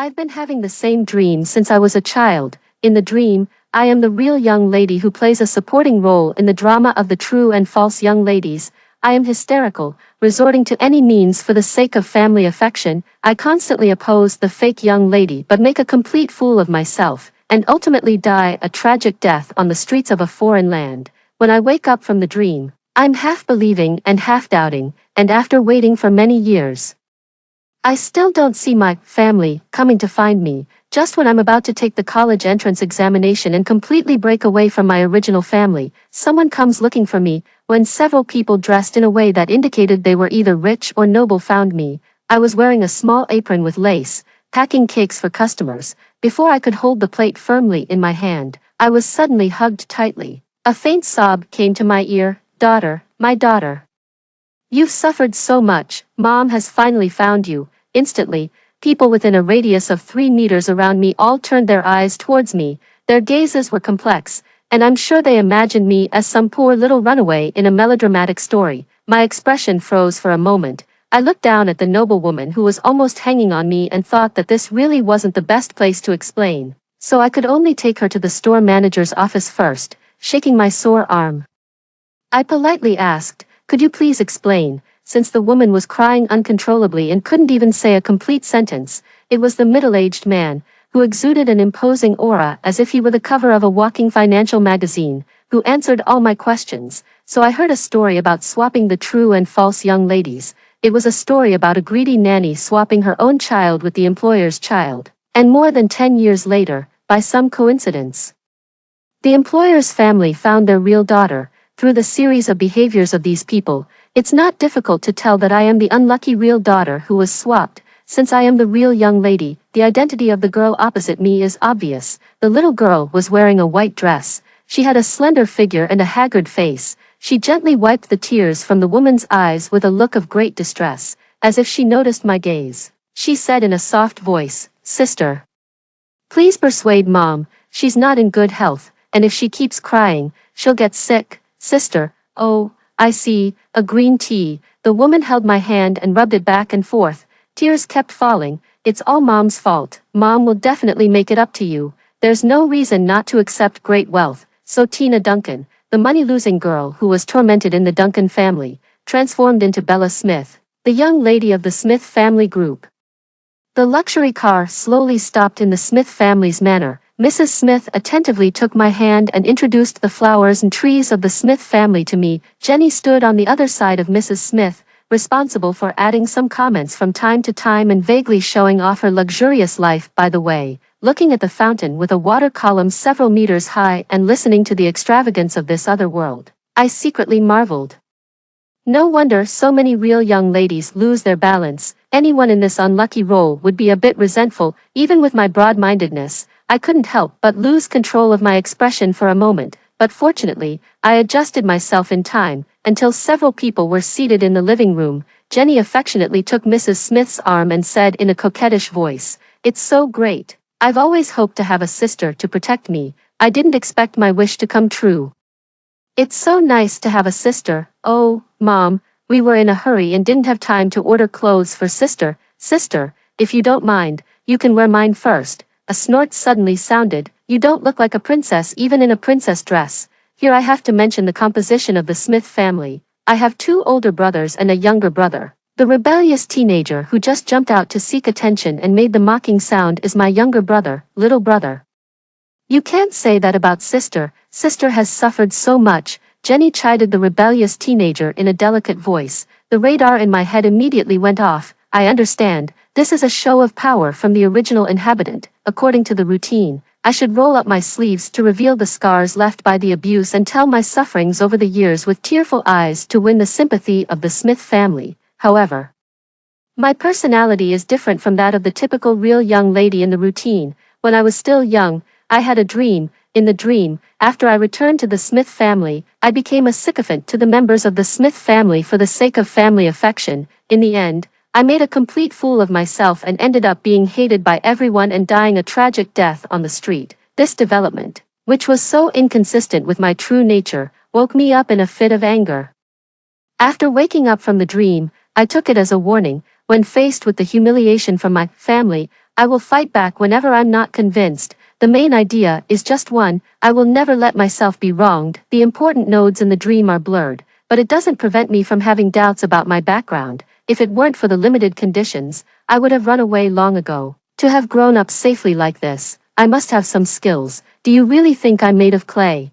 I've been having the same dream since I was a child. In the dream, I am the real young lady who plays a supporting role in the drama of the true and false young ladies. I am hysterical, resorting to any means for the sake of family affection. I constantly oppose the fake young lady but make a complete fool of myself, and ultimately die a tragic death on the streets of a foreign land. When I wake up from the dream, I'm half believing and half doubting, and after waiting for many years, I still don't see my family coming to find me. Just when I'm about to take the college entrance examination and completely break away from my original family, someone comes looking for me. When several people dressed in a way that indicated they were either rich or noble found me, I was wearing a small apron with lace, packing cakes for customers. Before I could hold the plate firmly in my hand, I was suddenly hugged tightly. A faint sob came to my ear. "Daughter, my daughter. You've suffered so much, Mom has finally found you." Instantly, people within a radius of 3 meters around me all turned their eyes towards me. Their gazes were complex, and I'm sure they imagined me as some poor little runaway in a melodramatic story. My expression froze for a moment. I looked down at the noblewoman who was almost hanging on me and thought that this really wasn't the best place to explain, so I could only take her to the store manager's office first, shaking my sore arm. I politely asked, "Could you please explain?" Since the woman was crying uncontrollably and couldn't even say a complete sentence. It was the middle-aged man, who exuded an imposing aura as if he were the cover of a walking financial magazine, who answered all my questions. So I heard a story about swapping the true and false young ladies. It was a story about a greedy nanny swapping her own child with the employer's child. And more than 10 years later, by some coincidence, the employer's family found their real daughter. Through the series of behaviors of these people, it's not difficult to tell that I am the unlucky real daughter who was swapped. Since I am the real young lady, the identity of the girl opposite me is obvious. The little girl was wearing a white dress. She had a slender figure and a haggard face. She gently wiped the tears from the woman's eyes with a look of great distress, as if she noticed my gaze. She said in a soft voice, "Sister, please persuade Mom. She's not in good health, and if she keeps crying, she'll get sick." "Sister, oh, I see, a green tea." The woman held my hand and rubbed it back and forth. Tears kept falling. "It's all Mom's fault. Mom will definitely make it up to you. There's no reason not to accept great wealth." So Tina Duncan, the money-losing girl who was tormented in the Duncan family, transformed into Bella Smith, the young lady of the Smith family group. The luxury car slowly stopped in the Smith family's manor. Mrs. Smith attentively took my hand and introduced the flowers and trees of the Smith family to me. Jenny stood on the other side of Mrs. Smith, responsible for adding some comments from time to time and vaguely showing off her luxurious life. By the way, looking at the fountain with a water column several meters high and listening to the extravagance of this other world, I secretly marveled. No wonder so many real young ladies lose their balance. Anyone in this unlucky role would be a bit resentful. Even with my broad-mindedness, I couldn't help but lose control of my expression for a moment, but fortunately, I adjusted myself in time. Until several people were seated in the living room, Jenny affectionately took Mrs. Smith's arm and said in a coquettish voice, "It's so great. I've always hoped to have a sister to protect me. I didn't expect my wish to come true. It's so nice to have a sister." "Oh, Mom, we were in a hurry and didn't have time to order clothes for sister." "Sister, if you don't mind, you can wear mine first." A snort suddenly sounded. "You don't look like a princess even in a princess dress." Here I have to mention the composition of the Smith family. I have 2 older brothers and a younger brother. The rebellious teenager who just jumped out to seek attention and made the mocking sound is my younger brother, little brother. "You can't say that about sister. Sister has suffered so much," Jenny chided the rebellious teenager in a delicate voice. The radar in my head immediately went off. "I understand. This is a show of power from the original inhabitant. According to the routine, I should roll up my sleeves to reveal the scars left by the abuse and tell my sufferings over the years with tearful eyes to win the sympathy of the Smith family. However, my personality is different from that of the typical real young lady in the routine. When I was still young, I had a dream. In the dream, after I returned to the Smith family, I became a sycophant to the members of the Smith family for the sake of family affection. In the end, I made a complete fool of myself and ended up being hated by everyone and dying a tragic death on the street. This development, which was so inconsistent with my true nature, woke me up in a fit of anger. After waking up from the dream, I took it as a warning. When faced with the humiliation from my family, I will fight back whenever I'm not convinced. The main idea is just one: I will never let myself be wronged. The important nodes in the dream are blurred, but it doesn't prevent me from having doubts about my background. If it weren't for the limited conditions, I would have run away long ago. To have grown up safely like this, I must have some skills. Do you really think I'm made of clay?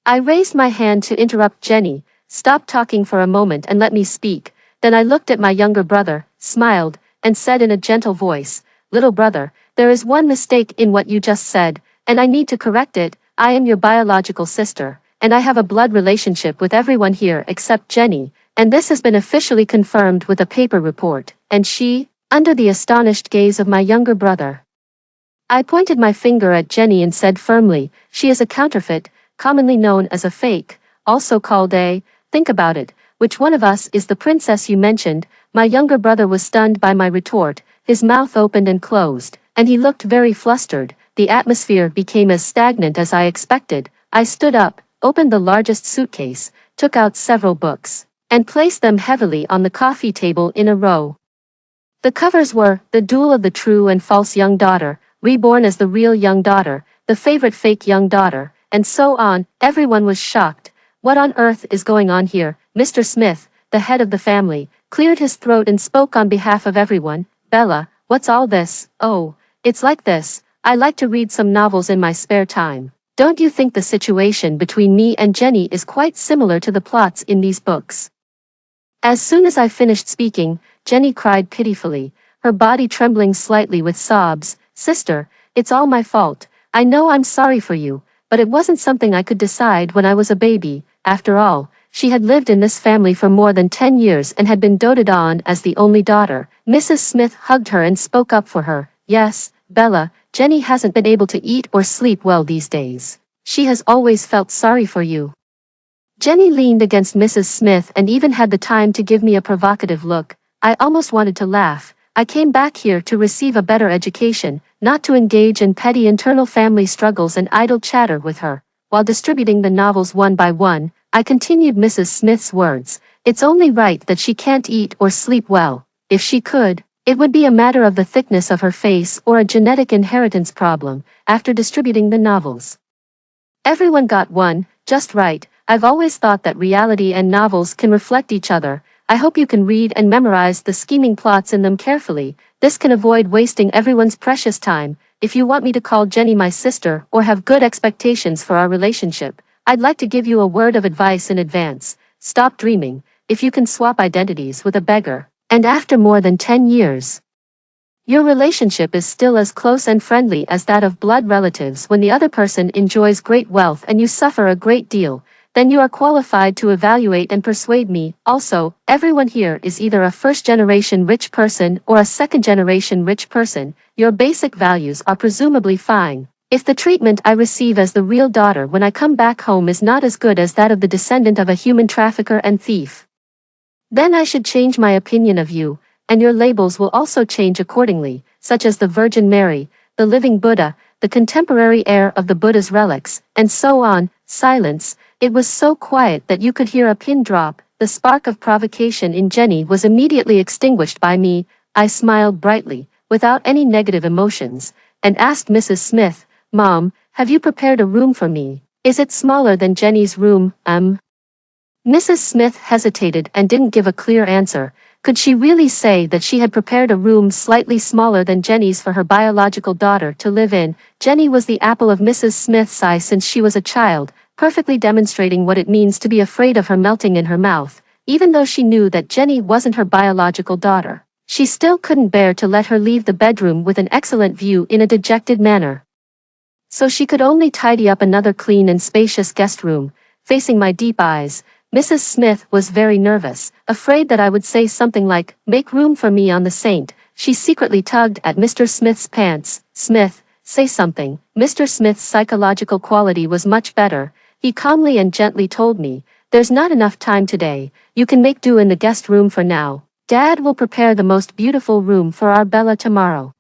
I raised my hand to interrupt Jenny. Stop talking for a moment and let me speak. Then I looked at my younger brother, smiled, and said in a gentle voice, "Little brother, there is one mistake in what you just said, and I need to correct it. I am your biological sister, and I have a blood relationship with everyone here except Jenny, and this has been officially confirmed with a paper report." And she, under the astonished gaze of my younger brother. I pointed my finger at Jenny and said firmly, "She is a counterfeit, commonly known as a fake, also called a, think about it, which one of us is the princess you mentioned?" My younger brother was stunned by my retort. His mouth opened and closed, and he looked very flustered. The atmosphere became as stagnant as I expected. I stood up, opened the largest suitcase, took out several books, and placed them heavily on the coffee table in a row. The covers were The Duel of the True and False Young Daughter, Reborn as the Real Young Daughter, The Favorite Fake Young Daughter, and so on. Everyone was shocked. What on earth is going on here? Mr. Smith, the head of the family, cleared his throat and spoke on behalf of everyone. "Bella, what's all this?" "Oh, it's like this. I like to read some novels in my spare time. Don't you think the situation between me and Jenny is quite similar to the plots in these books?" As soon as I finished speaking, Jenny cried pitifully, her body trembling slightly with sobs. "Sister, it's all my fault. I know I'm sorry for you, but it wasn't something I could decide when I was a baby. After all, she had lived in this family for more than 10 years and had been doted on as the only daughter." Mrs. Smith hugged her and spoke up for her. "Yes, Bella, Jenny hasn't been able to eat or sleep well these days. She has always felt sorry for you." Jenny leaned against Mrs. Smith and even had the time to give me a provocative look. I almost wanted to laugh. I came back here to receive a better education, not to engage in petty internal family struggles and idle chatter with her. While distributing the novels one by one, I continued Mrs. Smith's words. "It's only right that she can't eat or sleep well. If she could, it would be a matter of the thickness of her face or a genetic inheritance problem." After distributing the novels, everyone got one, just right. I've always thought that reality and novels can reflect each other. I hope you can read and memorize the scheming plots in them carefully. This can avoid wasting everyone's precious time. If you want me to call Jenny my sister or have good expectations for our relationship, I'd like to give you a word of advice in advance. Stop dreaming. If you can swap identities with a beggar, and after more than 10 years, your relationship is still as close and friendly as that of blood relatives when the other person enjoys great wealth and you suffer a great deal, then you are qualified to evaluate and persuade me. Also, everyone here is either a first-generation rich person or a second-generation rich person. Your basic values are presumably fine. If the treatment I receive as the real daughter when I come back home is not as good as that of the descendant of a human trafficker and thief, then I should change my opinion of you, and your labels will also change accordingly, such as the Virgin Mary, the living Buddha, the contemporary heir of the Buddha's relics, and so on." Silence. It was so quiet that you could hear a pin drop. The spark of provocation in Jenny was immediately extinguished by me. I smiled brightly, without any negative emotions, and asked Mrs. Smith, "Mom, have you prepared a room for me? Is it smaller than Jenny's room?" Mrs. Smith hesitated and didn't give a clear answer. Could she really say that she had prepared a room slightly smaller than Jenny's for her biological daughter to live in? Jenny was the apple of Mrs. Smith's eye since she was a child, perfectly demonstrating what it means to be afraid of her melting in her mouth. Even though she knew that Jenny wasn't her biological daughter, she still couldn't bear to let her leave the bedroom with an excellent view in a dejected manner. So she could only tidy up another clean and spacious guest room. Facing my deep eyes, Mrs. Smith was very nervous, afraid that I would say something like, "Make room for me on the saint." She secretly tugged at Mr. Smith's pants. "Smith, say something." Mr. Smith's psychological quality was much better. He calmly and gently told me, "There's not enough time today. You can make do in the guest room for now. Dad will prepare the most beautiful room for our Bella tomorrow."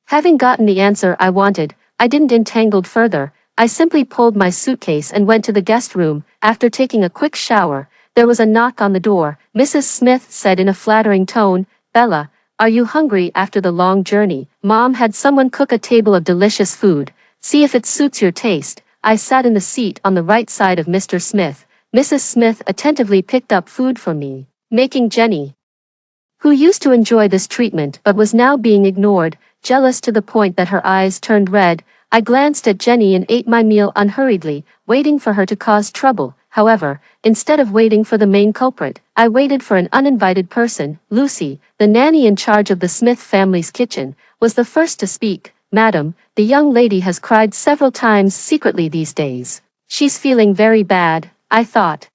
Having gotten the answer I wanted, I didn't entangle further. I simply pulled my suitcase and went to the guest room. After taking a quick shower, there was a knock on the door. Mrs. Smith said in a flattering tone, "Bella, Are you hungry after the long journey? Mom had someone cook a table of delicious food. See if it suits your taste. I sat in the seat on the right side of Mr. Smith. Mrs. Smith attentively picked up food for me, making Jenny, who used to enjoy this treatment but was now being ignored, jealous to the point that her eyes turned red. I glanced at Jenny and ate my meal unhurriedly, waiting for her to cause trouble. However, instead of waiting for the main culprit, I waited for an uninvited person. Lucy, the nanny in charge of the Smith family's kitchen, was the first to speak. Madam, the young lady has cried several times secretly these days. She's feeling very bad, I thought.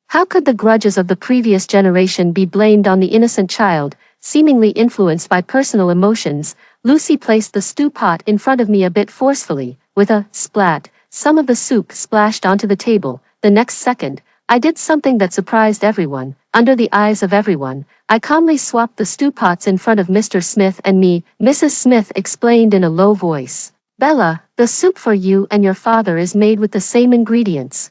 How could the grudges of the previous generation be blamed on the innocent child, seemingly influenced by personal emotions? Lucy placed the stew pot in front of me a bit forcefully. With a splat, some of the soup splashed onto the table. The next second, I did something that surprised everyone. Under the eyes of everyone, I calmly swapped the stew pots in front of Mr. Smith and me. Mrs. Smith explained in a low voice, "Bella, the soup for you and your father is made with the same ingredients.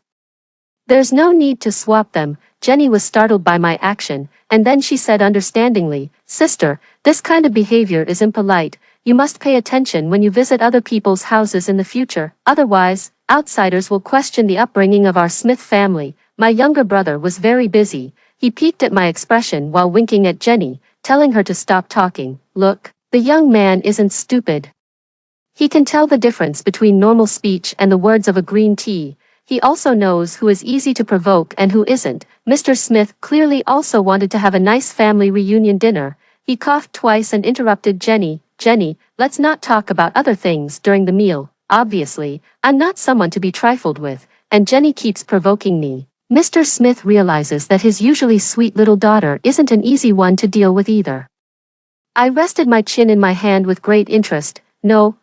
There's no need to swap them." Jenny was startled by my action, and then she said understandingly, "Sister, this kind of behavior is impolite. You must pay attention when you visit other people's houses in the future, otherwise, outsiders will question the upbringing of our Smith family." My younger brother was very busy. He peeked at my expression while winking at Jenny, telling her to stop talking. "Look, the young man isn't stupid. He can tell the difference between normal speech and the words of a green tea. He also knows who is easy to provoke and who isn't." Mr. Smith clearly also wanted to have a nice family reunion dinner. He coughed twice and interrupted Jenny. "Jenny, let's not talk about other things during the meal. Obviously, I'm not someone to be trifled with, and Jenny keeps provoking me." Mr. Smith realizes that his usually sweet little daughter isn't an easy one to deal with either. I rested my chin in my hand with great interest. No,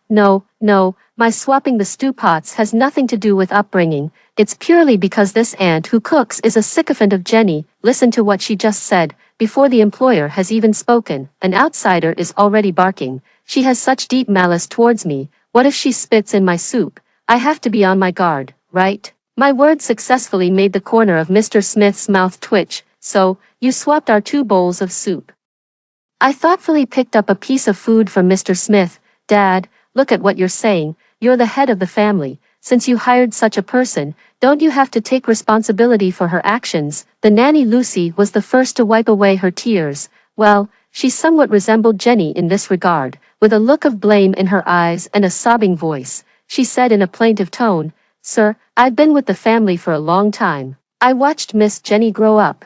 my swapping the stew pots has nothing to do with upbringing. It's purely because this aunt who cooks is a sycophant of Jenny. Listen to what she just said. Before the employer has even spoken, an outsider is already barking. She has such deep malice towards me. What if she spits in my soup? I have to be on my guard, right? My words successfully made the corner of Mr. Smith's mouth twitch. "So, you swapped our 2 bowls of soup." I thoughtfully picked up a piece of food from Mr. Smith. "Dad, look at what you're saying. You're the head of the family. Since you hired such a person, don't you have to take responsibility for her actions?" The nanny Lucy was the first to wipe away her tears. Well, she somewhat resembled Jenny in this regard. With a look of blame in her eyes and a sobbing voice, she said in a plaintive tone, "Sir, I've been with the family for a long time. I watched Miss Jenny grow up.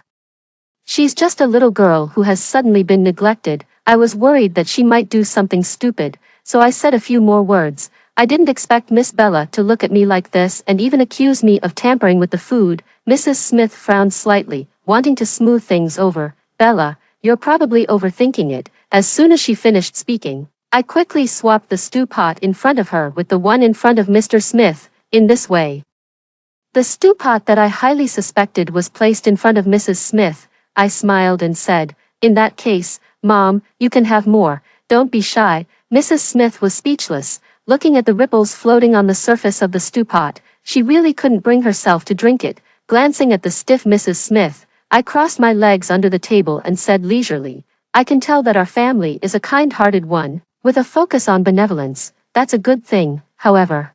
She's just a little girl who has suddenly been neglected. I was worried that she might do something stupid, so I said a few more words. I didn't expect Miss Bella to look at me like this and even accuse me of tampering with the food." Mrs. Smith frowned slightly, wanting to smooth things over. "Bella, you're probably overthinking it." As soon as she finished speaking, I quickly swapped the stew pot in front of her with the one in front of Mr. Smith. In this way, the stew pot that I highly suspected was placed in front of Mrs. Smith. I smiled and said, "In that case, Mom, you can have more. Don't be shy." Mrs. Smith was speechless, looking at the ripples floating on the surface of the stew pot. She really couldn't bring herself to drink it. Glancing at the stiff Mrs. Smith, I crossed my legs under the table and said leisurely, "I can tell that our family is a kind-hearted one, with a focus on benevolence. That's a good thing. However,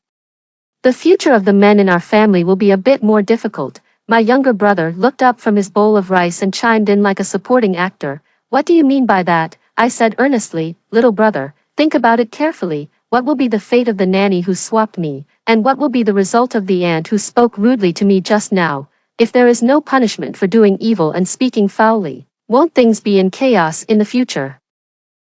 the future of the men in our family will be a bit more difficult." My younger brother looked up from his bowl of rice and chimed in like a supporting actor. "What do you mean by that?" I said earnestly. "Little brother, think about it carefully. What will be the fate of the nanny who swapped me, and what will be the result of the aunt who spoke rudely to me just now? If there is no punishment for doing evil and speaking foully, won't things be in chaos in the future?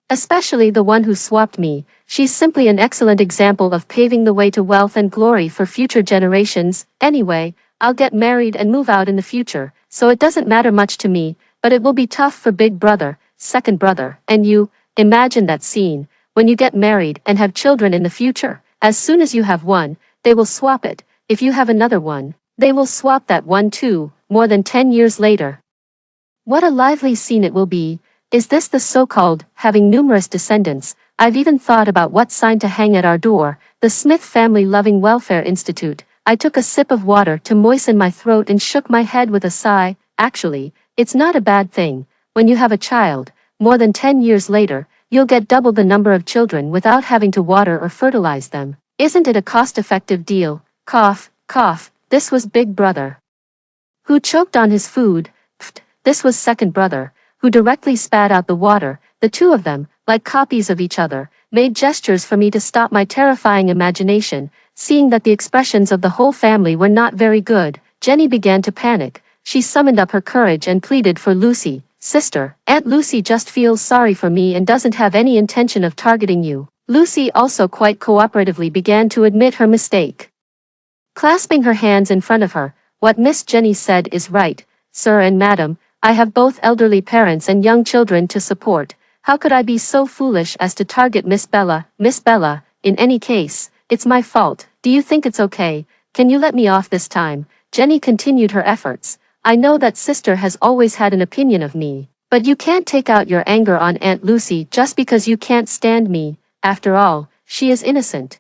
Especially the one who swapped me. She's simply an excellent example of paving the way to wealth and glory for future generations. Anyway, I'll get married and move out in the future, so it doesn't matter much to me, but it will be tough for big brother, second brother, and you." Imagine that scene, when you get married and have children in the future. As soon as you have one, they will swap it. If you have another one, they will swap that one too, more than 10 years later. What a lively scene it will be. Is this the so-called having numerous descendants? I've even thought about what sign to hang at our door, the Smith Family Loving Welfare Institute. I took a sip of water to moisten my throat and shook my head with a sigh. Actually, it's not a bad thing. When you have a child, more than 10 years later, you'll get double the number of children without having to water or fertilize them. Isn't it a cost-effective deal? Cough, cough, this was Big Brother, who choked on his food. Pfft, this was Second Brother, who directly spat out the water. The two of them, like copies of each other, made gestures for me to stop my terrifying imagination. Seeing that the expressions of the whole family were not very good, Jenny began to panic. She summoned up her courage and pleaded for Lucy. Sister, Aunt Lucy just feels sorry for me and doesn't have any intention of targeting you. Lucy also quite cooperatively began to admit her mistake, clasping her hands in front of her. What Miss Jenny said is right, sir and madam. I have both elderly parents and young children to support. How could I be so foolish as to target Miss Bella? Miss Bella, in any case, it's my fault. Do you think it's okay? Can you let me off this time? Jenny continued her efforts. I know that sister has always had an opinion of me, but you can't take out your anger on Aunt Lucy just because you can't stand me. After all, she is innocent.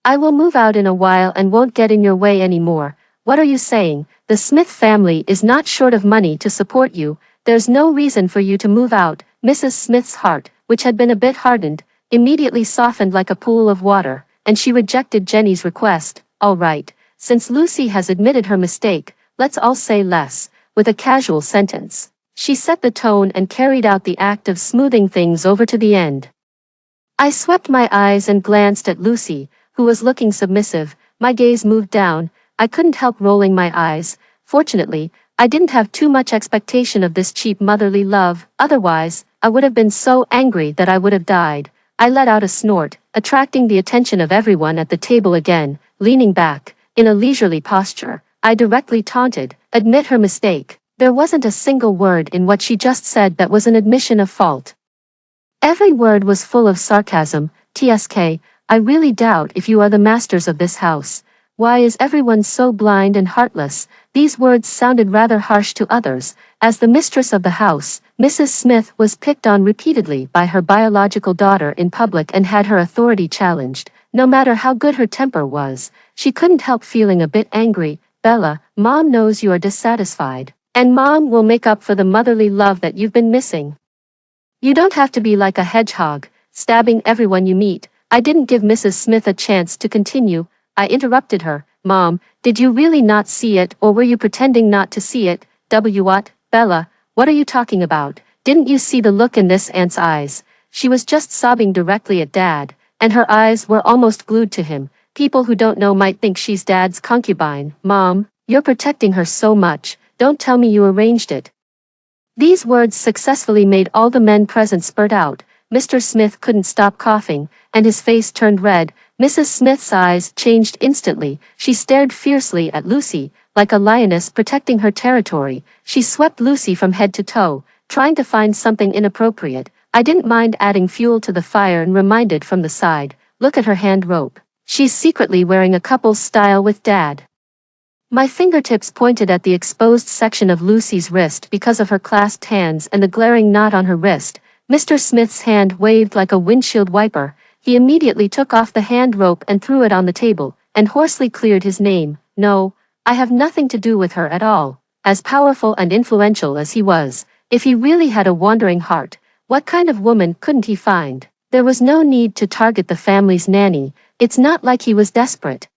I will move out in a while and won't get in your way anymore. What are you saying? The Smith family is not short of money to support you. There's no reason for you to move out. Mrs. Smith's heart, which had been a bit hardened, immediately softened like a pool of water, and she rejected Jenny's request. All right, since Lucy has admitted her mistake, let's all say less. With a casual sentence, she set the tone and carried out the act of smoothing things over to the end. I swept my eyes and glanced at Lucy, who was looking submissive. My gaze moved down. I couldn't help rolling my eyes. Fortunately, I didn't have too much expectation of this cheap motherly love. Otherwise, I would have been so angry that I would have died. I let out a snort, attracting the attention of everyone at the table again. Leaning back, in a leisurely posture, I directly taunted, admit her mistake. There wasn't a single word in what she just said that was an admission of fault. Every word was full of sarcasm. TSK, I really doubt if you are the masters of this house. Why is everyone so blind and heartless? These words sounded rather harsh to others. As the mistress of the house, Mrs. Smith was picked on repeatedly by her biological daughter in public and had her authority challenged. No matter how good her temper was, she couldn't help feeling a bit angry. Bella, Mom knows you are dissatisfied, and Mom will make up for the motherly love that you've been missing. You don't have to be like a hedgehog, stabbing everyone you meet. I didn't give Mrs. Smith a chance to continue. I interrupted her. Mom, did you really not see it, or were you pretending not to see it? What? Bella, what are you talking about? Didn't you see the look in this aunt's eyes? She was just sobbing directly at Dad, and her eyes were almost glued to him. People who don't know might think she's Dad's concubine. Mom, you're protecting her so much. Don't tell me you arranged it. These words successfully made all the men present spurt out. Mr. Smith couldn't stop coughing, and his face turned red. Mrs. Smith's eyes changed instantly. She stared fiercely at Lucy, like a lioness protecting her territory. She swept Lucy from head to toe, trying to find something inappropriate. I didn't mind adding fuel to the fire and reminded from the side, look at her hand rope. She's secretly wearing a couple's style with Dad. My fingertips pointed at the exposed section of Lucy's wrist because of her clasped hands and the glaring knot on her wrist. Mr. Smith's hand waved like a windshield wiper. He immediately took off the hand rope and threw it on the table, and hoarsely cleared his name. No, I have nothing to do with her at all. As powerful and influential as he was, if he really had a wandering heart, what kind of woman couldn't he find? There was no need to target the family's nanny. It's not like he was desperate.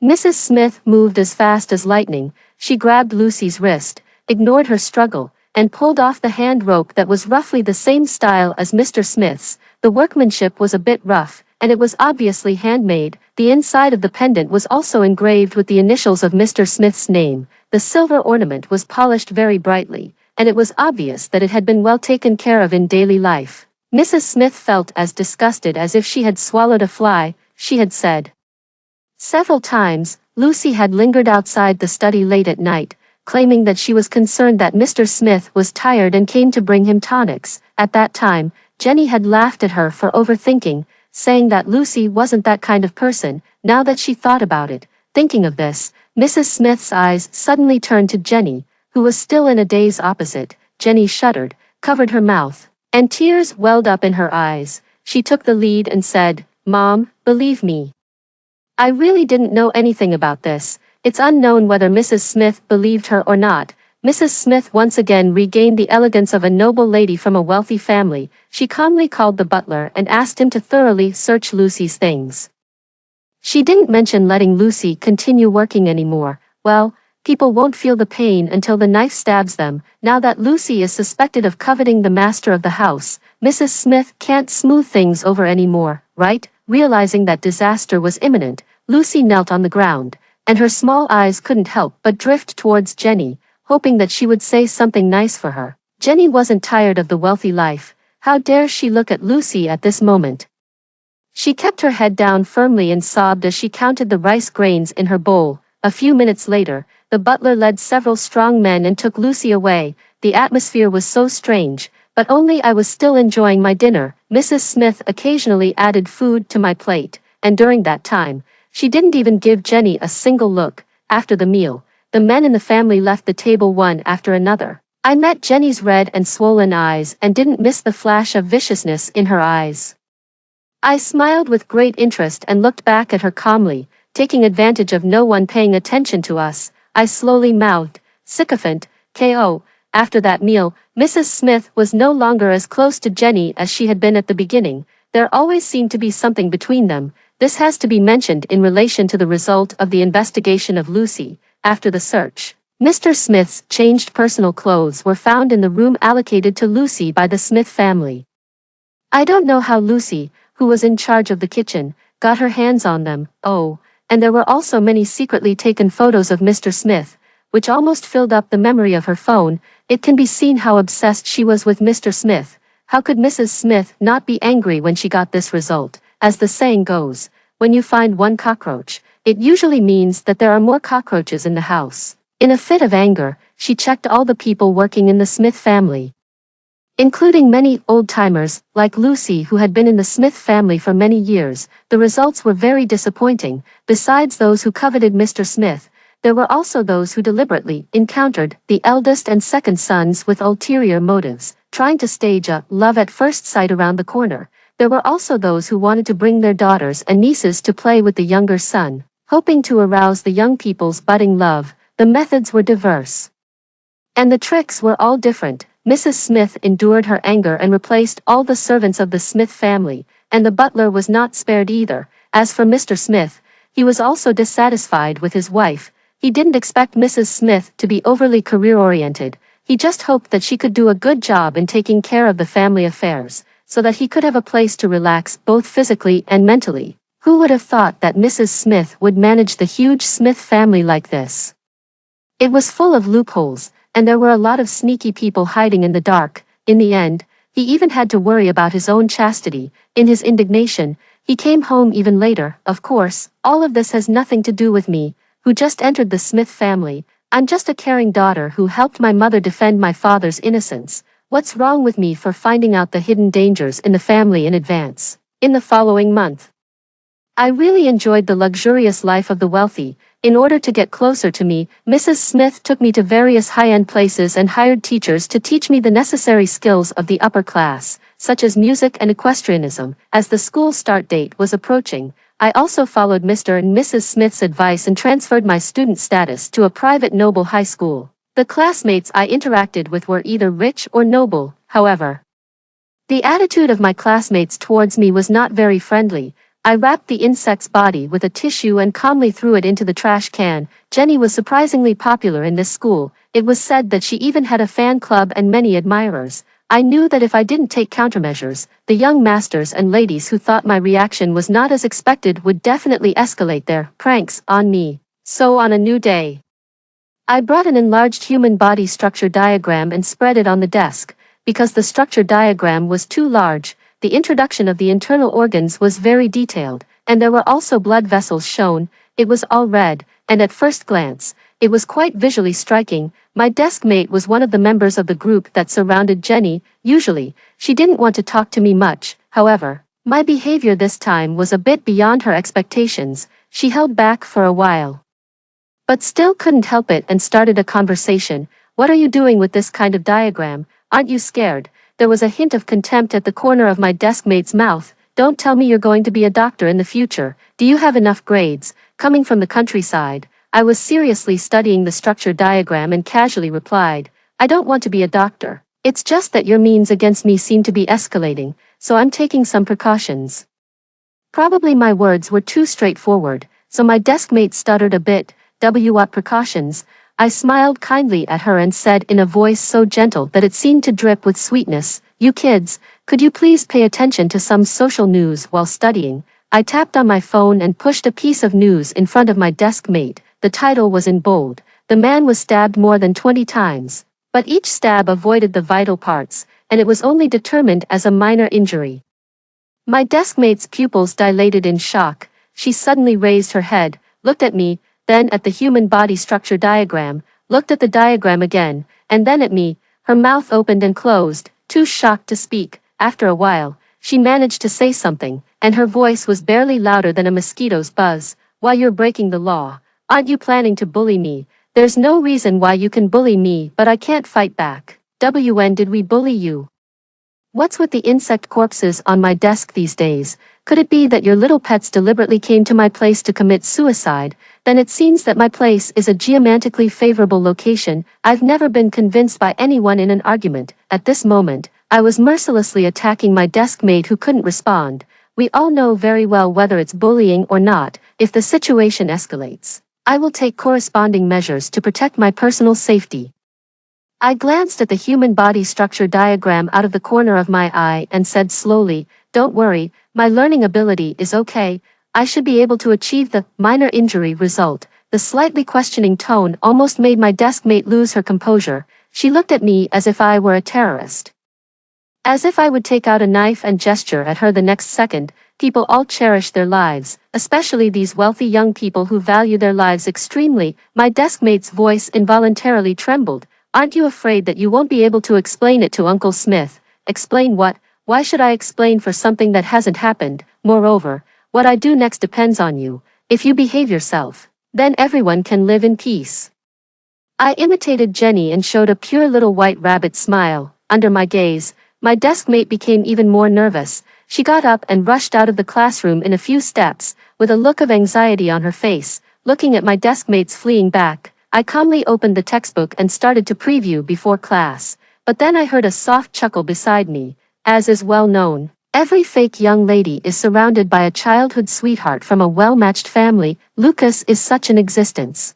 Mrs. Smith moved as fast as lightning. She grabbed Lucy's wrist, ignored her struggle, and pulled off the hand rope that was roughly the same style as Mr. Smith's. The workmanship was a bit rough, and it was obviously handmade. The inside of the pendant was also engraved with the initials of Mr. Smith's name. The silver ornament was polished very brightly, and it was obvious that it had been well taken care of in daily life. Mrs. Smith felt as disgusted as if she had swallowed a fly. She had said several times. Lucy had lingered outside the study late at night, claiming that she was concerned that Mr. Smith was tired and came to bring him tonics. At that time, Jenny had laughed at her for overthinking, saying that Lucy wasn't that kind of person. Now that she thought about it, thinking of this, Mrs. Smith's eyes suddenly turned to Jenny, who was still in a daze opposite. Jenny shuddered, covered her mouth, and tears welled up in her eyes. She took the lead and said, Mom, believe me, I really didn't know anything about this. It's unknown whether Mrs. Smith believed her or not. Mrs. Smith once again regained the elegance of a noble lady from a wealthy family. She calmly called the butler and asked him to thoroughly search Lucy's things. She didn't mention letting Lucy continue working anymore. Well, people won't feel the pain until the knife stabs them. Now that Lucy is suspected of coveting the master of the house, Mrs. Smith can't smooth things over anymore, right? Realizing that disaster was imminent, Lucy knelt on the ground, and her small eyes couldn't help but drift towards Jenny, hoping that she would say something nice for her. Jenny wasn't tired of the wealthy life. How dare she look at Lucy at this moment? She kept her head down firmly and sobbed as she counted the rice grains in her bowl. A few minutes later, the butler led several strong men and took Lucy away. The atmosphere was so strange, but only I was still enjoying my dinner. Mrs. Smith occasionally added food to my plate, and during that time, she didn't even give Jenny a single look. After the meal, the men in the family left the table one after another. I met Jenny's red and swollen eyes and didn't miss the flash of viciousness in her eyes. I smiled with great interest and looked back at her calmly, taking advantage of no one paying attention to us. I slowly mouthed, "Sycophant, K.O." After that meal, Mrs. Smith was no longer as close to Jenny as she had been at the beginning. There always seemed to be something between them. This has to be mentioned in relation to the result of the investigation of Lucy. After the search, Mr. Smith's changed personal clothes were found in the room allocated to Lucy by the Smith family. I don't know how Lucy, who was in charge of the kitchen, got her hands on them. Oh, and there were also many secretly taken photos of Mr. Smith, which almost filled up the memory of her phone. It can be seen how obsessed she was with Mr. Smith. How could Mrs. Smith not be angry when she got this result? As the saying goes, when you find one cockroach, it usually means that there are more cockroaches in the house. In a fit of anger, she checked all the people working in the Smith family, including many old-timers, like Lucy, who had been in the Smith family for many years. The results were very disappointing. Besides those who coveted Mr. Smith, there were also those who deliberately encountered the eldest and second sons with ulterior motives, trying to stage a love at first sight around the corner. There were also those who wanted to bring their daughters and nieces to play with the younger son, hoping to arouse the young people's budding love. The methods were diverse, and the tricks were all different. Mrs. Smith endured her anger and replaced all the servants of the Smith family, and the butler was not spared either. As for Mr. Smith, he was also dissatisfied with his wife. He didn't expect Mrs. Smith to be overly career-oriented. He just hoped that she could do a good job in taking care of the family affairs, so that he could have a place to relax both physically and mentally. Who would have thought that Mrs. Smith would manage the huge Smith family like this? It was full of loopholes, and there were a lot of sneaky people hiding in the dark. In the end, he even had to worry about his own chastity. In his indignation, he came home even later. Of course, all of this has nothing to do with me, who just entered the Smith family. I'm just a caring daughter who helped my mother defend my father's innocence. What's wrong with me for finding out the hidden dangers in the family in advance? In the following month, I really enjoyed the luxurious life of the wealthy. In order to get closer to me, Mrs. Smith took me to various high-end places and hired teachers to teach me the necessary skills of the upper class, such as music and equestrianism. As the school start date was approaching, I also followed Mr. and Mrs. Smith's advice and transferred my student status to a private noble high school. The classmates I interacted with were either rich or noble. However, the attitude of my classmates towards me was not very friendly. I wrapped the insect's body with a tissue and calmly threw it into the trash can. Jenny was surprisingly popular in this school. It was said that she even had a fan club and many admirers. I knew that if I didn't take countermeasures, the young masters and ladies who thought my reaction was not as expected would definitely escalate their pranks on me. So on a new day, I brought an enlarged human body structure diagram and spread it on the desk. Because the structure diagram was too large, the introduction of the internal organs was very detailed, and there were also blood vessels shown. It was all red, and at first glance, it was quite visually striking. My desk mate was one of the members of the group that surrounded Jenny. Usually, she didn't want to talk to me much. However, my behavior this time was a bit beyond her expectations. She held back for a while, but still couldn't help it and started a conversation. "What are you doing with this kind of diagram? Aren't you scared?" There was a hint of contempt at the corner of my desk mate's mouth. "Don't tell me you're going to be a doctor in the future. Do you have enough grades? Coming from the countryside, I was seriously studying the structure diagram and casually replied, I don't want to be a doctor. It's just that your means against me seem to be escalating, so I'm taking some precautions. Probably my words were too straightforward, so my deskmate stuttered a bit. What precautions? I smiled kindly at her and said in a voice so gentle that it seemed to drip with sweetness, you kids, could you please pay attention to some social news while studying? I tapped on my phone and pushed a piece of news in front of my deskmate. The title was in bold. The man was stabbed more than 20 times. But each stab avoided the vital parts, and it was only determined as a minor injury. My deskmate's pupils dilated in shock. She suddenly raised her head, looked at me, then at the human body structure diagram, looked at the diagram again, and then at me. Her mouth opened and closed, too shocked to speak. After a while, she managed to say something, and her voice was barely louder than a mosquito's buzz. Why, you're breaking the law. Aren't you planning to bully me? There's no reason why you can bully me, but I can't fight back. When did we bully you? What's with the insect corpses on my desk these days? Could it be that your little pets deliberately came to my place to commit suicide? Then it seems that my place is a geomantically favorable location. I've never been convinced by anyone in an argument. At this moment, I was mercilessly attacking my deskmate who couldn't respond. We all know very well whether it's bullying or not. If the situation escalates, I will take corresponding measures to protect my personal safety. I glanced at the human body structure diagram out of the corner of my eye and said slowly, don't worry, my learning ability is okay. I should be able to achieve the minor injury result. The slightly questioning tone almost made my deskmate lose her composure. She looked at me as if I were a terrorist. As if I would take out a knife and gesture at her the next second. People all cherish their lives, especially these wealthy young people who value their lives extremely. My deskmate's voice involuntarily trembled. Aren't you afraid that you won't be able to explain it to Uncle Smith? Explain what? Why should I explain for something that hasn't happened? Moreover, what I do next depends on you. If you behave yourself, then everyone can live in peace. I imitated Jenny and showed a pure little white rabbit smile. Under my gaze, my deskmate became even more nervous. She got up and rushed out of the classroom in a few steps, with a look of anxiety on her face. Looking at my deskmates fleeing back, I calmly opened the textbook and started to preview before class. But then I heard a soft chuckle beside me. As is well known, every fake young lady is surrounded by a childhood sweetheart from a well-matched family. Lucas is such an existence.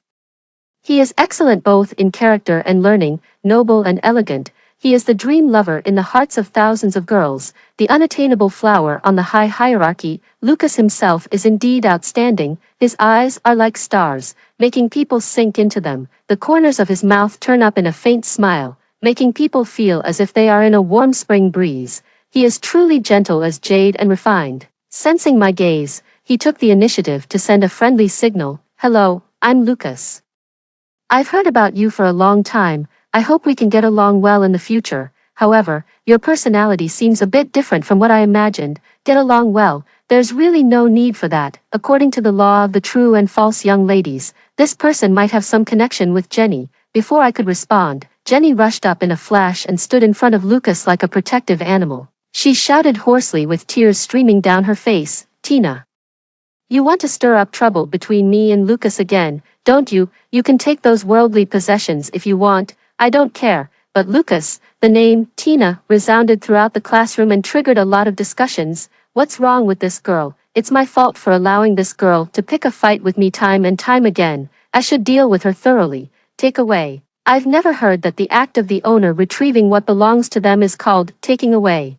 He is excellent both in character and learning, noble and elegant. He is the dream lover in the hearts of thousands of girls, the unattainable flower on the high hierarchy. Lucas himself is indeed outstanding. His eyes are like stars, making people sink into them. The corners of his mouth turn up in a faint smile, making people feel as if they are in a warm spring breeze. He is truly gentle as jade and refined. Sensing my gaze, he took the initiative to send a friendly signal. Hello, I'm Lucas. I've heard about you for a long time. I hope we can get along well in the future. However, your personality seems a bit different from what I imagined. Get along well, there's really no need for that. According to the law of the true and false young ladies, this person might have some connection with Jenny. Before I could respond, Jenny rushed up in a flash and stood in front of Lucas like a protective animal. She shouted hoarsely with tears streaming down her face, Tina. You want to stir up trouble between me and Lucas again, don't you? You can take those worldly possessions if you want. I don't care, but Lucas, the name, Tina, resounded throughout the classroom and triggered a lot of discussions. What's wrong with this girl? It's my fault for allowing this girl to pick a fight with me time and time again. I should deal with her thoroughly. Take away. I've never heard that the act of the owner retrieving what belongs to them is called taking away.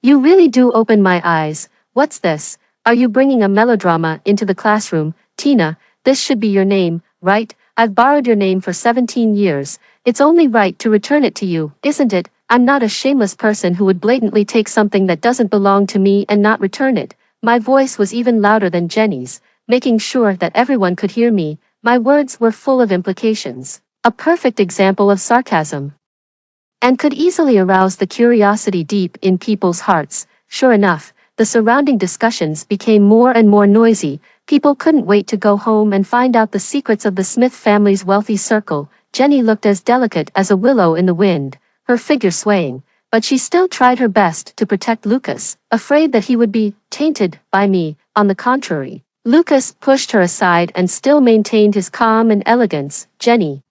You really do open my eyes. What's this? Are you bringing a melodrama into the classroom? Tina, this should be your name, right? I've borrowed your name for 17 years. It's only right to return it to you, isn't it? I'm not a shameless person who would blatantly take something that doesn't belong to me and not return it. My voice was even louder than Jenny's, making sure that everyone could hear me. My words were full of implications, a perfect example of sarcasm, and could easily arouse the curiosity deep in people's hearts. Sure enough, the surrounding discussions became more and more noisy. People couldn't wait to go home and find out the secrets of the Smith family's wealthy circle. Jenny looked as delicate as a willow in the wind, her figure swaying, but she still tried her best to protect Lucas, afraid that he would be tainted by me. On the contrary, Lucas pushed her aside and still maintained his calm and elegance. Jenny.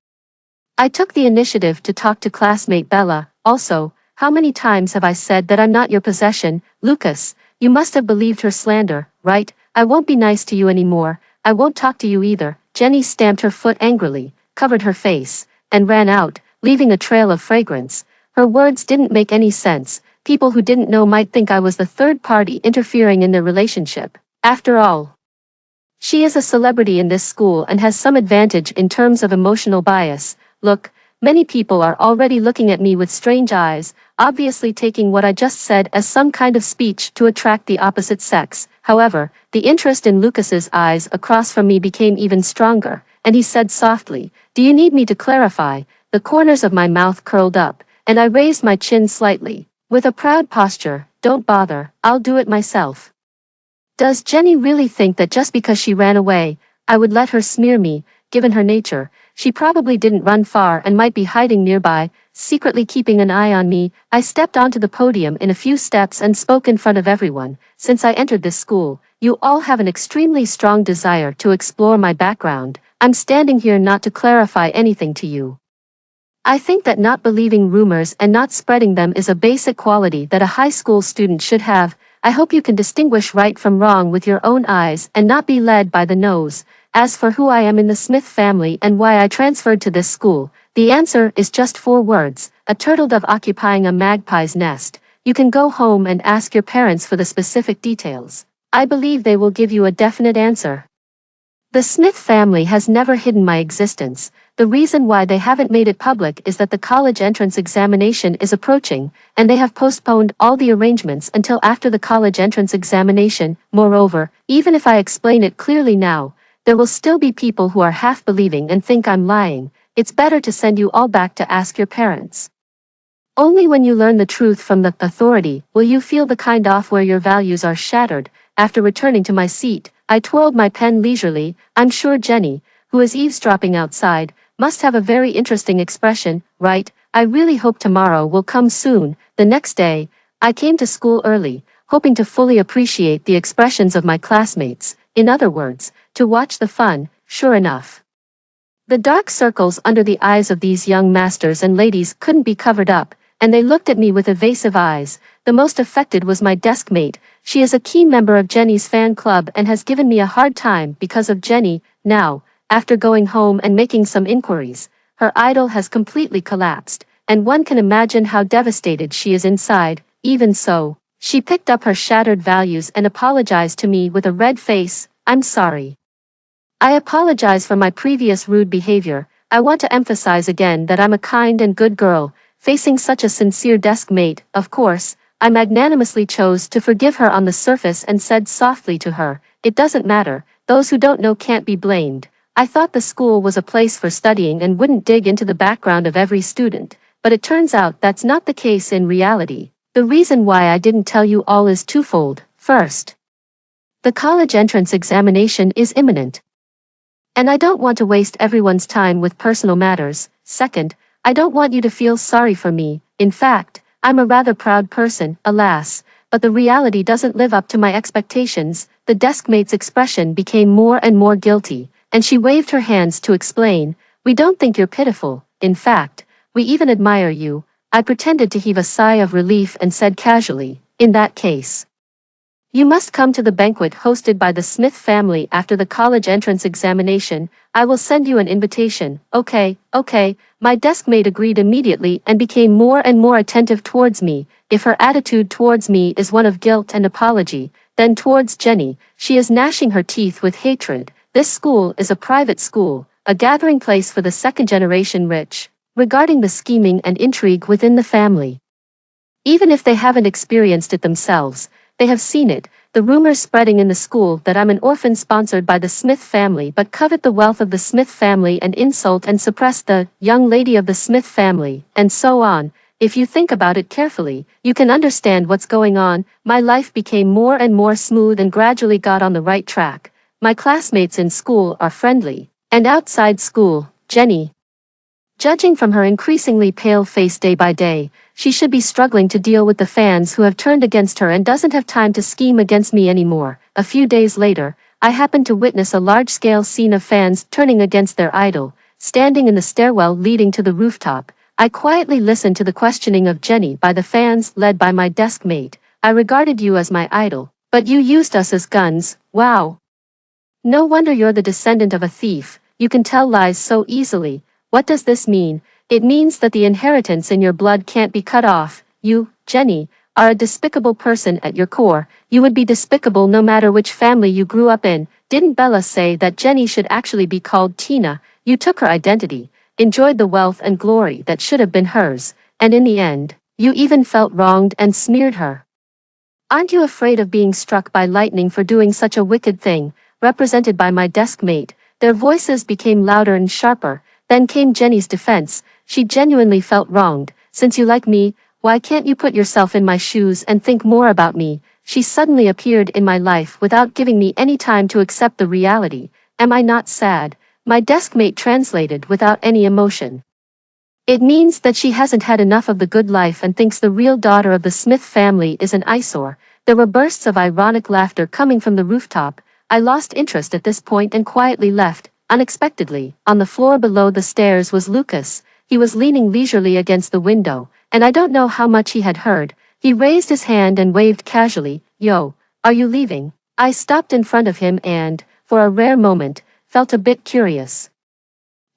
I took the initiative to talk to classmate Bella. Also, how many times have I said that I'm not your possession? Lucas, you must have believed her slander, right? I won't be nice to you anymore. I won't talk to you either. Jenny stamped her foot angrily, covered her face, and ran out, leaving a trail of fragrance. Her words didn't make any sense. People who didn't know might think I was the third party interfering in their relationship. After all, she is a celebrity in this school and has some advantage in terms of emotional bias. Look, many people are already looking at me with strange eyes, obviously taking what I just said as some kind of speech to attract the opposite sex. However, the interest in Lucas's eyes across from me became even stronger, and he said softly, "Do you need me to clarify?" The corners of my mouth curled up, and I raised my chin slightly, with a proud posture. "Don't bother, I'll do it myself." Does Jenny really think that just because she ran away, I would let her smear me? Given her nature, she probably didn't run far and might be hiding nearby, secretly keeping an eye on me. I stepped onto the podium in a few steps and spoke in front of everyone. Since I entered this school, you all have an extremely strong desire to explore my background. I'm standing here not to clarify anything to you. I think that not believing rumors and not spreading them is a basic quality that a high school student should have. I hope you can distinguish right from wrong with your own eyes and not be led by the nose. As for who I am in the Smith family and why I transferred to this school, the answer is just 4 words: a turtle dove occupying a magpie's nest. You can go home and ask your parents for the specific details. I believe they will give you a definite answer. The Smith family has never hidden my existence. The reason why they haven't made it public is that the college entrance examination is approaching, and they have postponed all the arrangements until after the college entrance examination. Moreover, even if I explain it clearly now, there will still be people who are half believing and think I'm lying. It's better to send you all back to ask your parents. Only when you learn the truth from the authority will you feel the kind of where your values are shattered. After returning to my seat, I twirled my pen leisurely. I'm sure Jenny, who is eavesdropping outside, must have a very interesting expression, right? I really hope tomorrow will come soon. The next day, I came to school early, hoping to fully appreciate the expressions of my classmates. In other words, to watch the fun. Sure enough, the dark circles under the eyes of these young masters and ladies couldn't be covered up, and they looked at me with evasive eyes. The most affected was my desk mate. She is a key member of Jenny's fan club and has given me a hard time because of Jenny. Now, after going home and making some inquiries, her idol has completely collapsed, and one can imagine how devastated she is inside. Even so, she picked up her shattered values and apologized to me with a red face. "I'm sorry. I apologize for my previous rude behavior. I want to emphasize again that I'm a kind and good girl." Facing such a sincere desk mate, of course, I magnanimously chose to forgive her on the surface and said softly to her, "It doesn't matter, those who don't know can't be blamed." I thought the school was a place for studying and wouldn't dig into the background of every student, but it turns out that's not the case in reality. The reason why I didn't tell you all is twofold. First, the college entrance examination is imminent, and I don't want to waste everyone's time with personal matters. Second, I don't want you to feel sorry for me. In fact, I'm a rather proud person, alas, but the reality doesn't live up to my expectations. The deskmate's expression became more and more guilty, and she waved her hands to explain, "We don't think you're pitiful. In fact, we even admire you." I pretended to heave a sigh of relief and said casually, "In that case, you must come to the banquet hosted by the Smith family after the college entrance examination. I will send you an invitation." Okay. My deskmate agreed immediately and became more and more attentive towards me. If her attitude towards me is one of guilt and apology, then towards Jenny, she is gnashing her teeth with hatred. This school is a private school, a gathering place for the second-generation rich. Regarding the scheming and intrigue within the family, even if they haven't experienced it themselves, they have seen it. The rumors spreading in the school that I'm an orphan sponsored by the Smith family but covet the wealth of the Smith family and insult and suppress the young lady of the Smith family, and so on. If you think about it carefully, you can understand what's going on. My life became more and more smooth and gradually got on the right track. My classmates in school are friendly, and outside school, Jenny, judging from her increasingly pale face day by day, she should be struggling to deal with the fans who have turned against her and doesn't have time to scheme against me anymore. A few days later, I happened to witness a large-scale scene of fans turning against their idol, standing in the stairwell leading to the rooftop. I quietly listened to the questioning of Jenny by the fans led by my desk mate. I regarded you as my idol, but you used us as guns. Wow. No wonder you're the descendant of a thief. You can tell lies so easily. What does this mean? It means that the inheritance in your blood can't be cut off. You, Jenny, are a despicable person at your core. You would be despicable no matter which family you grew up in. Didn't Bella say that Jenny should actually be called Tina? You took her identity, enjoyed the wealth and glory that should have been hers, and in the end, you even felt wronged and smeared her. Aren't you afraid of being struck by lightning for doing such a wicked thing? Represented by my desk mate, their voices became louder and sharper. Then came Jenny's defense. She genuinely felt wronged. Since you like me, why can't you put yourself in my shoes and think more about me? She suddenly appeared in my life without giving me any time to accept the reality. Am I not sad? My desk mate translated without any emotion. It means that she hasn't had enough of the good life and thinks the real daughter of the Smith family is an eyesore. There were bursts of ironic laughter coming from the rooftop. I lost interest at this point and quietly left. Unexpectedly, on the floor below the stairs was Lucas. He was leaning leisurely against the window, and I don't know how much he had heard. He raised his hand and waved casually. Yo, are you leaving? I stopped in front of him and, for a rare moment, felt a bit curious.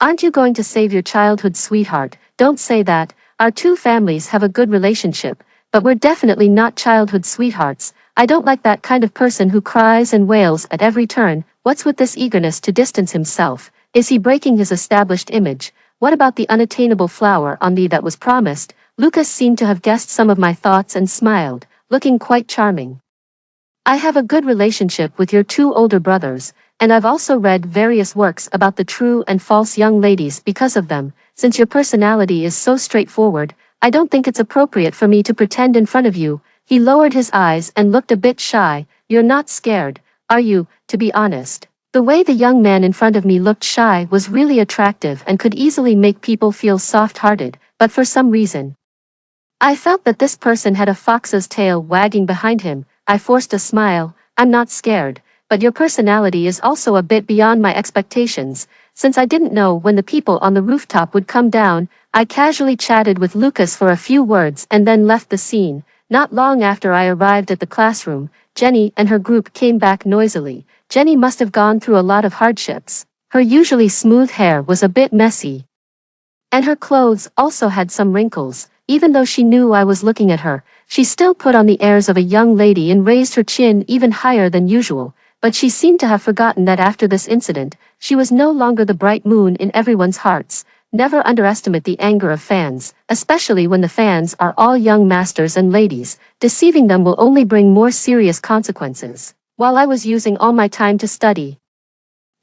Aren't you going to save your childhood sweetheart? Don't say that. Our two families have a good relationship, but we're definitely not childhood sweethearts. I don't like that kind of person who cries and wails at every turn. What's with this eagerness to distance himself? Is he breaking his established image? What about the unattainable flower on thee that was promised? Lucas seemed to have guessed some of my thoughts and smiled, looking quite charming. I have a good relationship with your two older brothers, and I've also read various works about the true and false young ladies because of them. Since your personality is so straightforward, I don't think it's appropriate for me to pretend in front of you. He lowered his eyes and looked a bit shy. You're not scared, are you? To be honest, the way the young man in front of me looked shy was really attractive and could easily make people feel soft-hearted, but for some reason, I felt that this person had a fox's tail wagging behind him. I forced a smile. I'm not scared, but your personality is also a bit beyond my expectations. Since I didn't know when the people on the rooftop would come down, I casually chatted with Lucas for a few words and then left the scene. Not long after I arrived at the classroom, Jenny and her group came back noisily. Jenny must have gone through a lot of hardships. Her usually smooth hair was a bit messy, and her clothes also had some wrinkles. Even though she knew I was looking at her, she still put on the airs of a young lady and raised her chin even higher than usual. But she seemed to have forgotten that after this incident, she was no longer the bright moon in everyone's hearts. Never underestimate the anger of fans, especially when the fans are all young masters and ladies. Deceiving them will only bring more serious consequences. While I was using all my time to study,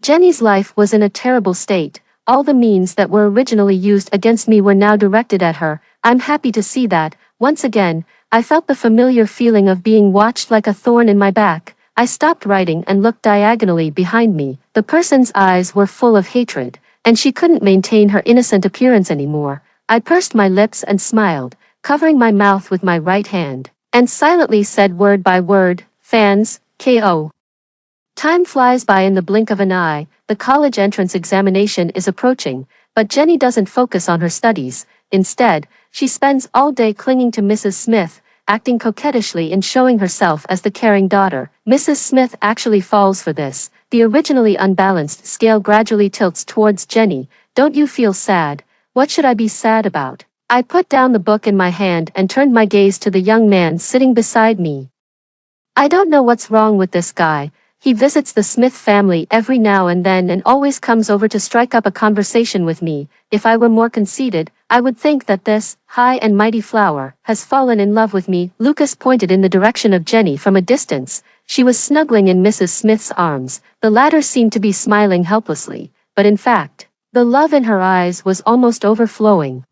Jenny's life was in a terrible state. All the means that were originally used against me were now directed at her. I'm happy to see that. Once again, I felt the familiar feeling of being watched like a thorn in my back. I stopped writing and looked diagonally behind me. The person's eyes were full of hatred, and she couldn't maintain her innocent appearance anymore. I pursed my lips and smiled, covering my mouth with my right hand, and silently said word by word, fans, KO. Time flies by in the blink of an eye. The college entrance examination is approaching, but Jenny doesn't focus on her studies. Instead, she spends all day clinging to Mrs. Smith, acting coquettishly and showing herself as the caring daughter. Mrs. Smith actually falls for this. The originally unbalanced scale gradually tilts towards Jenny. Don't you feel sad? What should I be sad about? I put down the book in my hand and turned my gaze to the young man sitting beside me. I don't know what's wrong with this guy. He visits the Smith family every now and then and always comes over to strike up a conversation with me. If I were more conceited, I would think that this high and mighty flower has fallen in love with me. Lucas pointed in the direction of Jenny from a distance. She was snuggling in Mrs. Smith's arms. The latter seemed to be smiling helplessly, but in fact, the love in her eyes was almost overflowing.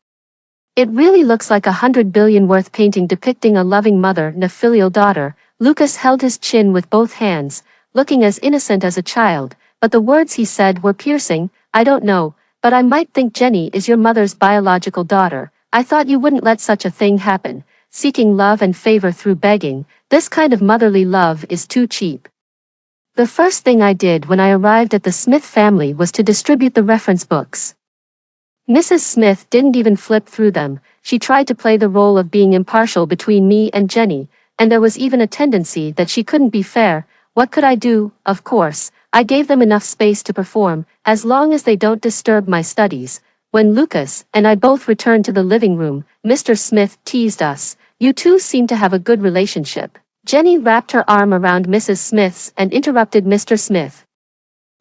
It really looks like 100 billion worth painting depicting a loving mother and a filial daughter. Lucas held his chin with both hands, looking as innocent as a child, but the words he said were piercing. I don't know, but I might think Jenny is your mother's biological daughter. I thought you wouldn't let such a thing happen. Seeking love and favor through begging, this kind of motherly love is too cheap. The first thing I did when I arrived at the Smith family was to distribute the reference books. Mrs. Smith didn't even flip through them. She tried to play the role of being impartial between me and Jenny, and there was even a tendency that she couldn't be fair. What could I do? Of course, I gave them enough space to perform, as long as they don't disturb my studies. When Lucas and I both returned to the living room, Mr. Smith teased us. "You two seem to have a good relationship." Jenny wrapped her arm around Mrs. Smith's and interrupted Mr. Smith.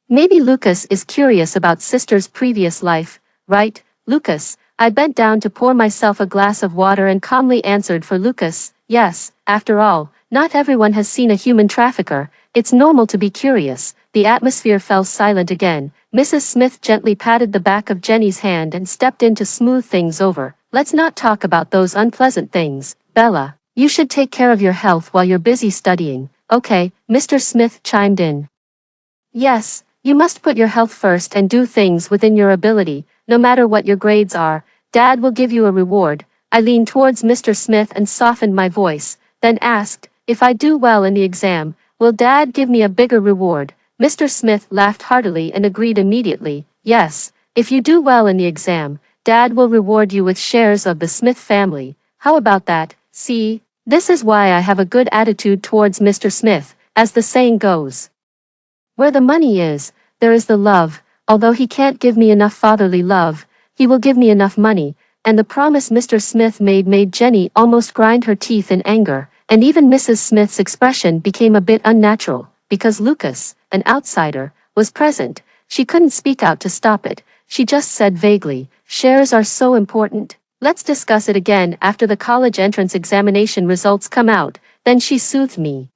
"Maybe Lucas is curious about sister's previous life, right, Lucas?" I bent down to pour myself a glass of water and calmly answered for Lucas, "Yes, after all, not everyone has seen a human trafficker. It's normal to be curious." The atmosphere fell silent again. Mrs. Smith gently patted the back of Jenny's hand and stepped in to smooth things over. "Let's not talk about those unpleasant things, Bella. You should take care of your health while you're busy studying." "Okay," Mr. Smith chimed in. "Yes, you must put your health first and do things within your ability, no matter what your grades are. Dad will give you a reward." I leaned towards Mr. Smith and softened my voice, then asked, "If I do well in the exam, will Dad give me a bigger reward?" Mr. Smith laughed heartily and agreed immediately. "Yes, if you do well in the exam, Dad will reward you with shares of the Smith family. How about that?" See, this is why I have a good attitude towards Mr. Smith, as the saying goes. Where the money is, there is the love. Although he can't give me enough fatherly love, he will give me enough money, and the promise Mr. Smith made Jenny almost grind her teeth in anger, and even Mrs. Smith's expression became a bit unnatural, because Lucas, an outsider, was present. She couldn't speak out to stop it. She just said vaguely, "Shares are so important. Let's discuss it again after the college entrance examination results come out." Then she soothed me.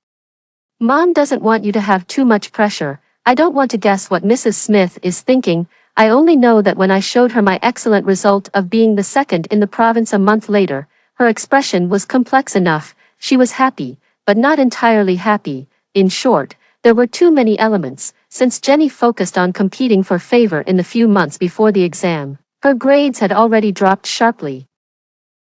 "Mom doesn't want you to have too much pressure. I don't want to guess what Mrs. Smith is thinking. I only know that when I showed her my excellent result of being the second in the province a month later, her expression was complex enough. She was happy, but not entirely happy. In short, there were too many elements, since Jenny focused on competing for favor in the few months before the exam. Her grades had already dropped sharply.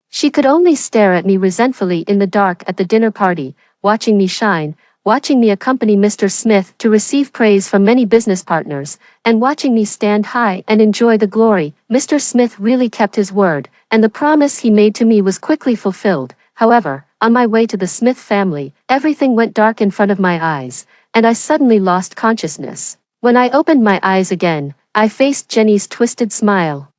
She could only stare at me resentfully in the dark at the dinner party, watching me shine, watching me accompany Mr. Smith to receive praise from many business partners, and watching me stand high and enjoy the glory. Mr. Smith really kept his word, and the promise he made to me was quickly fulfilled. However, on my way to the Smith family, everything went dark in front of my eyes, and I suddenly lost consciousness. When I opened my eyes again, I faced Jenny's twisted smile.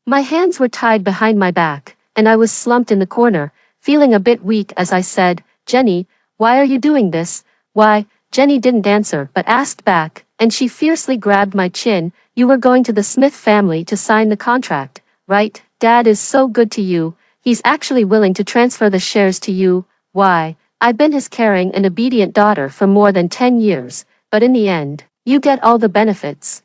My hands were tied behind my back, and I was slumped in the corner, feeling a bit weak as I said, "Jenny, why are you doing this?" "Why?" Jenny didn't answer but asked back, and she fiercely grabbed my chin. "You were going to the Smith family to sign the contract, right? Dad is so good to you. He's actually willing to transfer the shares to you." "Why? I've been his caring and obedient daughter for more than 10 years, but in the end, you get all the benefits.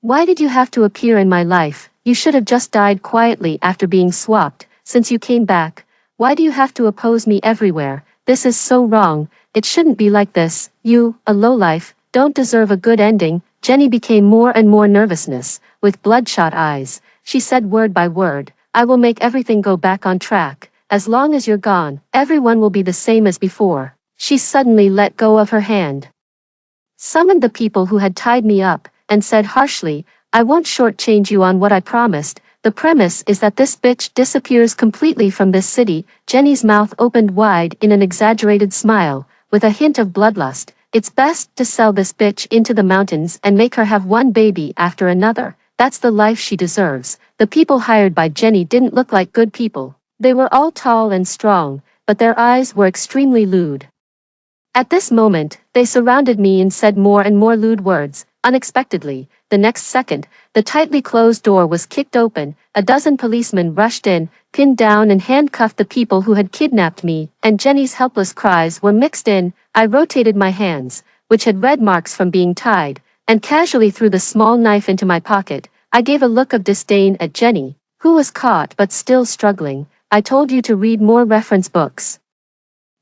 Why did you have to appear in my life? You should have just died quietly after being swapped, since you came back. Why do you have to oppose me everywhere? This is so wrong. It shouldn't be like this. You, a lowlife, don't deserve a good ending." Jenny became more and more nervousness. With bloodshot eyes, she said word by word, "I will make everything go back on track. As long as you're gone, everyone will be the same as before." She suddenly let go of her hand, summoned the people who had tied me up, and said harshly, "I won't shortchange you on what I promised. The premise is that this bitch disappears completely from this city." Jenny's mouth opened wide in an exaggerated smile, with a hint of bloodlust. "It's best to sell this bitch into the mountains and make her have one baby after another. That's the life she deserves." The people hired by Jenny didn't look like good people. They were all tall and strong, but their eyes were extremely lewd. At this moment, they surrounded me and said more and more lewd words. Unexpectedly, the next second, the tightly closed door was kicked open, a dozen policemen rushed in, pinned down and handcuffed the people who had kidnapped me, and Jenny's helpless cries were mixed in. I rotated my hands, which had red marks from being tied, and casually threw the small knife into my pocket. I gave a look of disdain at Jenny, who was caught but still struggling. "I told you to read more reference books.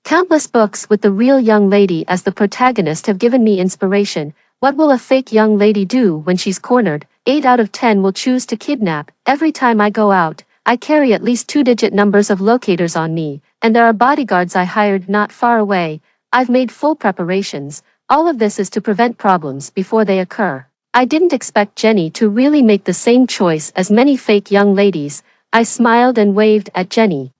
Countless books with the real young lady as the protagonist have given me inspiration. What will a fake young lady do when she's cornered? 8 out of 10 will choose to kidnap. Every time I go out, I carry at least 2-digit numbers of locators on me, and there are bodyguards I hired not far away. I've made full preparations. All of this is to prevent problems before they occur. I didn't expect Jenny to really make the same choice as many fake young ladies. I smiled and waved at Jenny,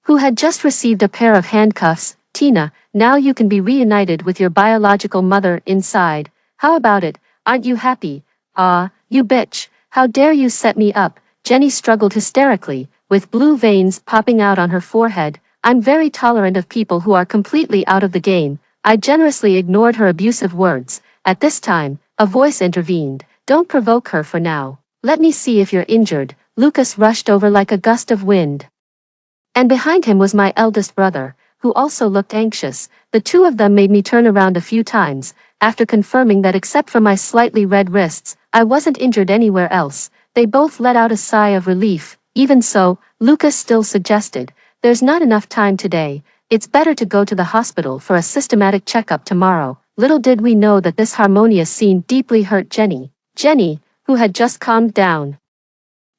who had just received a pair of handcuffs. Tina, now you can be reunited with your biological mother inside. How about it? Aren't you happy? Ah, you bitch. How dare you set me up? Jenny struggled hysterically, with blue veins popping out on her forehead. I'm very tolerant of people who are completely out of the game. I generously ignored her abusive words. At this time, a voice intervened. Don't provoke her for now. Let me see if you're injured. Lucas rushed over like a gust of wind. And behind him was my eldest brother, who also looked anxious. The two of them made me turn around a few times, after confirming that except for my slightly red wrists, I wasn't injured anywhere else. They both let out a sigh of relief. Even so, Lucas still suggested, there's not enough time today. It's better to go to the hospital for a systematic checkup tomorrow. Little did we know that this harmonious scene deeply hurt Jenny. Jenny, who had just calmed down,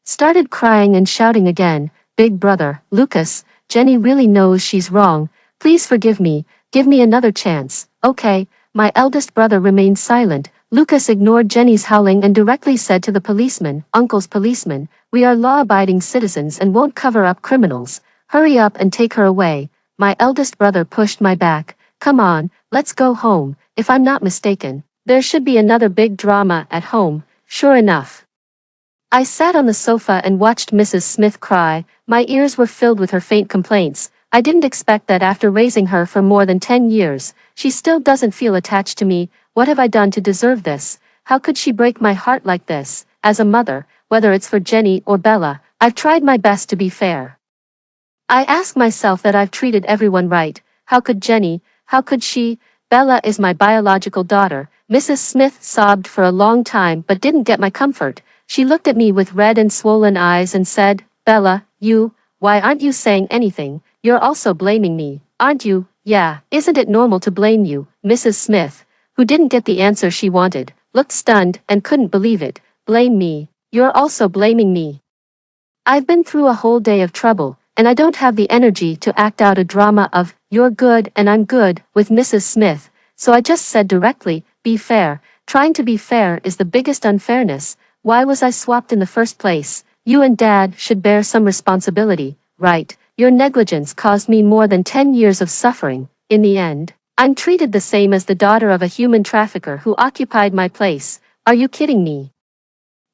started crying and shouting again, Big brother, Lucas, Jenny really knows she's wrong. Please forgive me, give me another chance. Okay. My eldest brother remained silent. Lucas ignored Jenny's howling and directly said to the policeman, Uncle's policeman, we are law-abiding citizens and won't cover up criminals. Hurry up and take her away. My eldest brother pushed my back. Come on, let's go home. If I'm not mistaken, there should be another big drama at home. Sure enough, I sat on the sofa and watched Mrs. Smith cry. My ears were filled with her faint complaints. I didn't expect that after raising her for more than 10 years, she still doesn't feel attached to me. What have I done to deserve this? How could she break my heart like this? As a mother, whether it's for Jenny or Bella, I've tried my best to be fair. I ask myself that I've treated everyone right. How could Jenny? How could she? Bella is my biological daughter. Mrs. Smith sobbed for a long time but didn't get my comfort. She looked at me with red and swollen eyes and said, Bella, why aren't you saying anything? You're also blaming me, aren't you? Yeah, isn't it normal to blame you? Mrs. Smith, who didn't get the answer she wanted, looked stunned and couldn't believe it. Blame me? You're also blaming me. I've been through a whole day of trouble, and I don't have the energy to act out a drama of, you're good and I'm good, with Mrs. Smith, so I just said directly, be fair. Trying to be fair is the biggest unfairness. Why was I swapped in the first place? You and Dad should bear some responsibility, right? Your negligence caused me more than 10 years of suffering. In the end, I'm treated the same as the daughter of a human trafficker who occupied my place. Are you kidding me?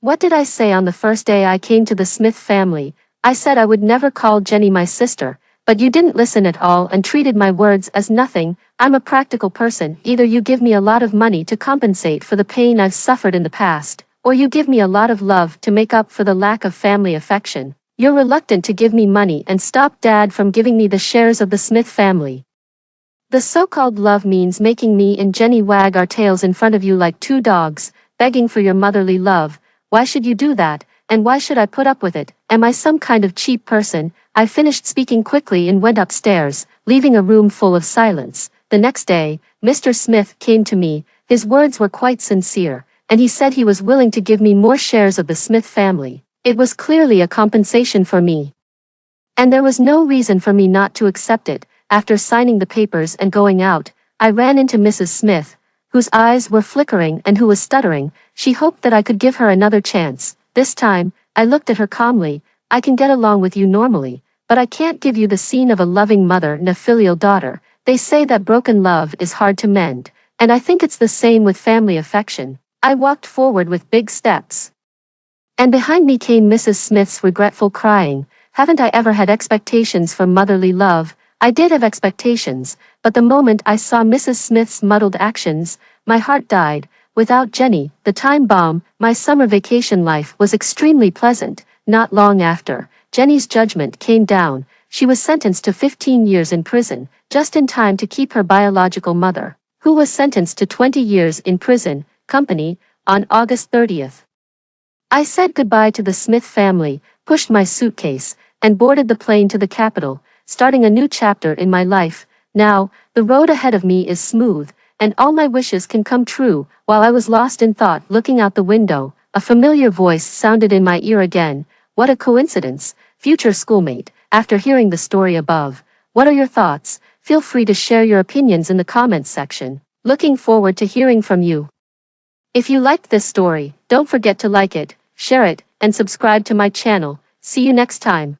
What did I say on the first day I came to the Smith family? I said I would never call Jenny my sister, but you didn't listen at all and treated my words as nothing. I'm a practical person. Either you give me a lot of money to compensate for the pain I've suffered in the past, or you give me a lot of love to make up for the lack of family affection. You're reluctant to give me money and stop Dad from giving me the shares of the Smith family. The so-called love means making me and Jenny wag our tails in front of you like two dogs, begging for your motherly love. Why should you do that, and why should I put up with it? Am I some kind of cheap person? I finished speaking quickly and went upstairs, leaving a room full of silence. The next day, Mr. Smith came to me. His words were quite sincere, and he said he was willing to give me more shares of the Smith family. It was clearly a compensation for me, and there was no reason for me not to accept it. After signing the papers and going out, I ran into Mrs. Smith, whose eyes were flickering and who was stuttering. She hoped that I could give her another chance. This time, I looked at her calmly. I can get along with you normally, but I can't give you the scene of a loving mother and a filial daughter. They say that broken love is hard to mend, and I think it's the same with family affection. I walked forward with big steps, and behind me came Mrs. Smith's regretful crying. Haven't I ever had expectations for motherly love? I did have expectations, but the moment I saw Mrs. Smith's muddled actions, my heart died. Without Jenny, the time bomb, my summer vacation life was extremely pleasant. Not long after, Jenny's judgment came down. She was sentenced to 15 years in prison, just in time to keep her biological mother, who was sentenced to 20 years in prison, company, on August 30th. I said goodbye to the Smith family, pushed my suitcase, and boarded the plane to the capital, starting a new chapter in my life. Now, the road ahead of me is smooth, and all my wishes can come true. While I was lost in thought looking out the window, a familiar voice sounded in my ear again. What a coincidence, future schoolmate. After hearing the story above, what are your thoughts? Feel free to share your opinions in the comments section. Looking forward to hearing from you. If you liked this story, don't forget to like it, share it, and subscribe to my channel. See you next time.